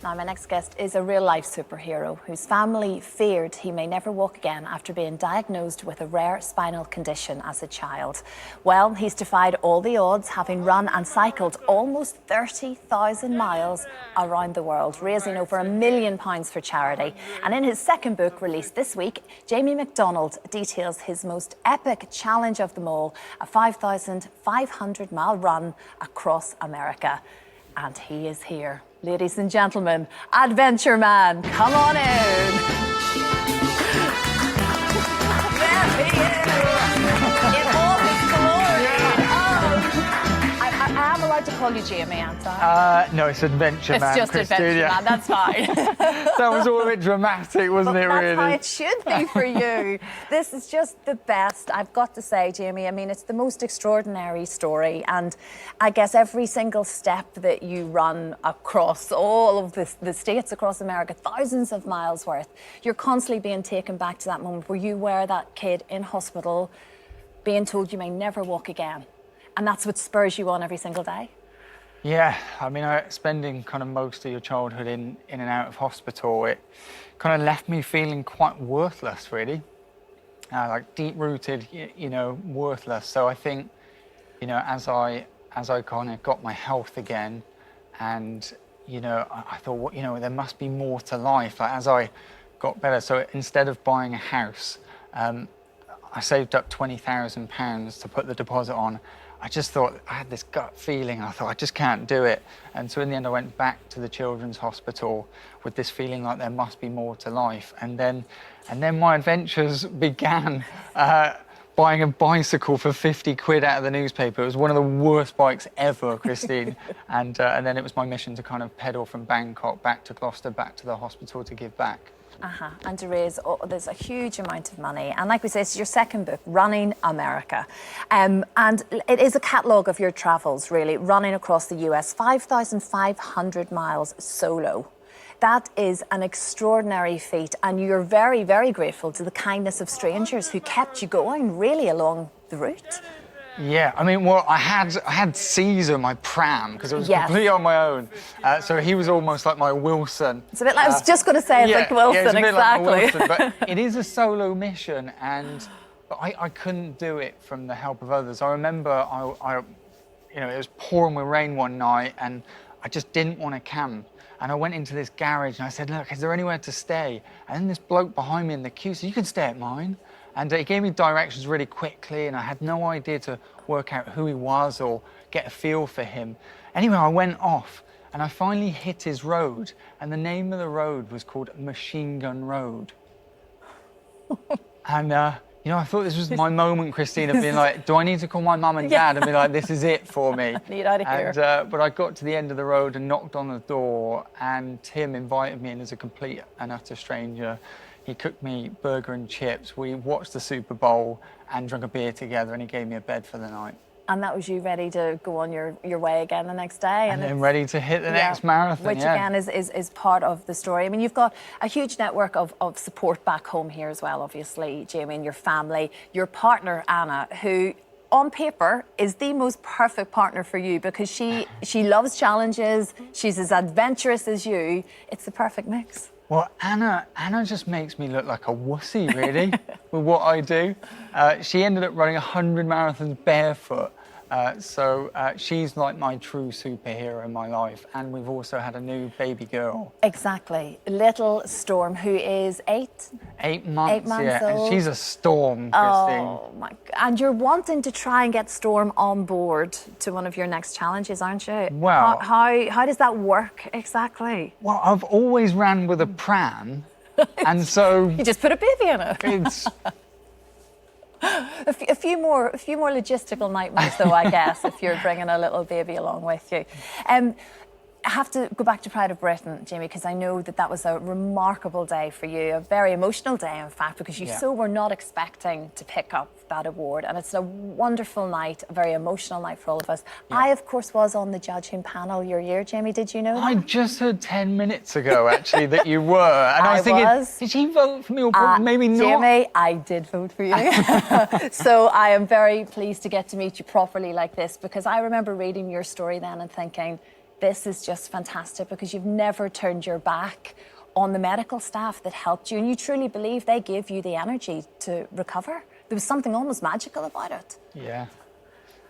Now, my next guest is a real-life superhero whose family feared he may never walk again after being diagnosed with a rare spinal condition as a child. Well, he's defied all the odds, having run and cycled almost 30,000 miles around the world, raising over £1 million for charity. And in his second book, released this week, Jamie McDonald details his most epic challenge of them all, a 5,500-mile run across America. And he is here. Ladies and gentlemen, Adventureman, come on in. There he is, in all his glory. I am allowed to call you Jamie, aren't I? No, it's Adventureman. It's just Adventureman, that's fine. That was all a bit dramatic, wasn't it, really? That's how it should be for you. This is just the best, I've got to say, Jamie. I mean, it's the most extraordinary story, and I guess every single step that you run across all of the states across America, thousands of miles worth, you're constantly being taken back to that moment where you were that kid in hospital being told you may never walk again. And that's what spurs you on every single day? Yeah, I mean, spending kind of most of your childhood in and out of hospital, it kind of left me feeling quite worthless, really. Like deep-rooted, you know, worthless. So I think, you know, as I kind of got my health again, and, you know, I thought, well, you know, there must be more to life. Like, as I got better, so instead of buying a house, I saved up £20,000 to put the deposit on. I just thought, I had this gut feeling, I thought, I just can't do it. And so in the end, I went back to the Children's Hospital with this feeling like there must be more to life. And then my adventures began. Buying a bicycle for 50 quid out of the newspaper. It was one of the worst bikes ever, Christine. and then it was my mission to kind of pedal from Bangkok back to Gloucester, back to the hospital to give back. And to raise, there's a huge amount of money. And like we say, it's your second book, Running America. And it is a catalogue of your travels, really, running across the US, 5,500 miles solo. That is an extraordinary feat, and you're very, very grateful to the kindness of strangers who kept you going, really, along the route. Yeah, I mean, well, I had Caesar, my pram, because it was completely on my own. So he was almost like my Wilson. It's a bit like, I was just going to say, it's like Wilson, it's a bit exactly. like my Wilson, but it is a solo mission, but I couldn't do it from the help of others. I remember, you know, it was pouring with rain one night, and I just didn't want to camp. And I went into this garage and I said, look, is there anywhere to stay? And then this bloke behind me in the queue said, you can stay at mine. And he gave me directions really quickly, and I had no idea to work out who he was or get a feel for him. Anyway, I went off and I finally hit his road, and the name of the road was called Machine Gun Road. And, you know, I thought this was my moment, Christina, being like, do I need to call my mum and dad and be like, this is it for me? Need out of here. But I got to the end of the road and knocked on the door, and Tim invited me in as a complete and utter stranger. He cooked me burger and chips. We watched the Super Bowl and drank a beer together, and he gave me a bed for the night. And that was you ready to go on your way again the next day? And then ready to hit the next marathon, which again is part of the story. I mean, you've got a huge network of support back home here as well, obviously, Jamie, and your family. Your partner, Anna, who on paper is the most perfect partner for you because she loves challenges, she's as adventurous as you. It's the perfect mix. Well, Anna just makes me look like a wussy, really, with what I do. She ended up running 100 marathons barefoot. So she's like my true superhero in my life. And we've also had a new baby girl. Exactly. Little Storm, who is 8 months, 8 months old. And she's a storm, Christine. Oh, my God. And you're wanting to try and get Storm on board to one of your next challenges, aren't you? Well, how does that work exactly? Well, I've always ran with a pram, and so... You just put a baby in it. It's... A few more logistical nightmares, though, I guess, if you're bringing a little baby along with you. I have to go back to Pride of Britain, Jamie, because I know that was a remarkable day for you, a very emotional day, in fact, because you so were not expecting to pick up that award. And it's a wonderful night, a very emotional night for all of us. Yeah. I, of course, was on the judging panel your year, Jamie. Did you know that? I just heard 10 minutes ago, actually, that you were. And I was thinking, did she vote for me or maybe not? Jamie, I did vote for you. So I am very pleased to get to meet you properly like this, because I remember reading your story then and thinking, this is just fantastic because you've never turned your back on the medical staff that helped you, and you truly believe they gave you the energy to recover. There was something almost magical about it. Yeah.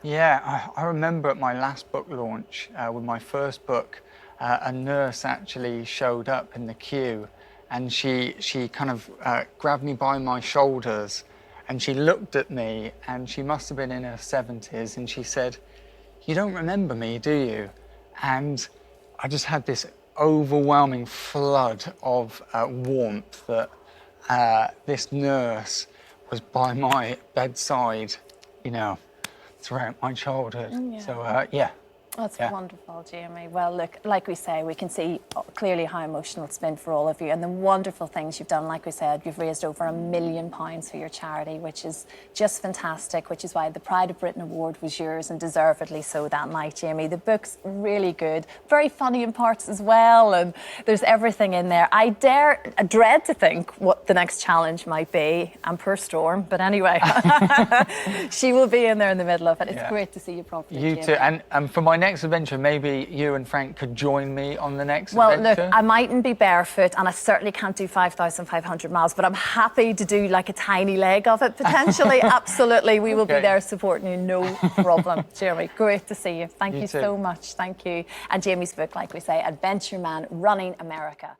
Yeah, I remember at my last book launch, with my first book, a nurse actually showed up in the queue, and she kind of grabbed me by my shoulders, and she looked at me, and she must have been in her 70s, and she said, "You don't remember me, do you?" And I just had this overwhelming flood of warmth that this nurse was by my bedside, you know, throughout my childhood. Yeah. So, yeah. That's Yeah. wonderful, Jamie. Well, look, like we say, we can see clearly how emotional it's been for all of you and the wonderful things you've done. Like we said, you've raised over £1 million for your charity, which is just fantastic, which is why the Pride of Britain Award was yours, and deservedly so that night, Jamie. The book's really good, very funny in parts as well, and there's everything in there. I dread to think what the next challenge might be, and poor Storm, but anyway, she will be in there in the middle of it. It's Yeah. great to see you properly, You Jamie. too. And for my next adventure, maybe you and Frank could join me on the next Well, adventure. look, I mightn't be barefoot, and I certainly can't do 5,500 miles, but I'm happy to do like a tiny leg of it, potentially. Absolutely. We will be Okay. there supporting you, no problem. Jeremy, great to see you. Thank You you too. so much. Thank you. And Jamie's book, like we say, Adventureman, Running America.